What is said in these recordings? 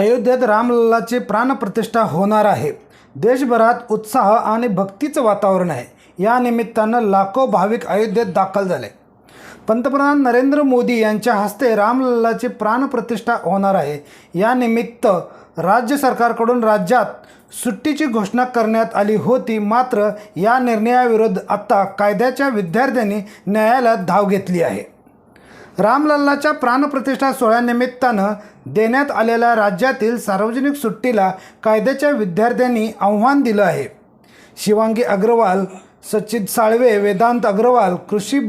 अयोध्येत रामलल्लाची प्राणप्रतिष्ठा होणार आहे। देशभरात उत्साह आणि भक्तीचं वातावरण आहे। या निमित्तानं लाखो भाविक अयोध्येत दाखल झाले। पंतप्रधान नरेंद्र मोदी यांच्या हस्ते रामलल्लाची प्राणप्रतिष्ठा होणार आहे। या निमित्त राज्य सरकारकडून राज्यात सुट्टीची घोषणा करण्यात आली होती। मात्र या निर्णयाविरुद्ध आता कायद्याच्या विद्यार्थ्यांनी न्यायालयात धाव घेतली आहे। रामलल्लाच्या प्राणप्रतिष्ठा सोहळ्यानिमित्तानं देण्यात आलेल्या राज्यातील सार्वजनिक सुट्टीला कायद्याच्या विद्यार्थ्यांनी आव्हान दिलं आहे। शिवांगी अग्रवाल, सचिन साळवे, वेदांत अग्रवाल, कृषी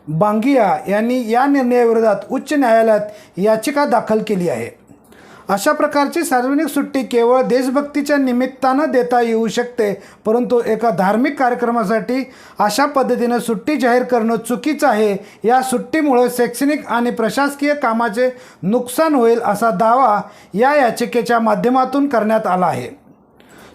बांगिया यांनी या निर्णयाविरोधात उच्च न्यायालयात याचिका दाखल केली आहे। अशा प्रकारची सार्वजनिक सुट्टी केवळ देशभक्तीच्या निमित्तानं देता येऊ शकते, परंतु एका धार्मिक कार्यक्रमासाठी अशा पद्धतीनं सुट्टी जाहीर करणं चुकीचं आहे। या सुट्टीमुळे शैक्षणिक आणि प्रशासकीय कामाचे नुकसान होईल असा दावा या याचिकेच्या माध्यमातून करण्यात आला आहे।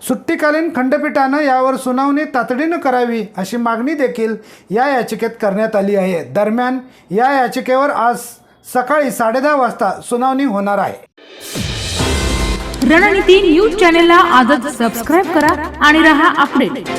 सुट्टीकालीन खंडपीठानं यावर सुनावणी तातडीनं करावी अशी मागणी देखील या याचिकेत करण्यात आली आहे। दरम्यान या याचिकेवर आज सकाळी 10:30 वाजता सुनावणी होणार आहे। रणनीती न्यूज चॅनलला आजच सबस्क्राइब करा आणि रहा अपडेट।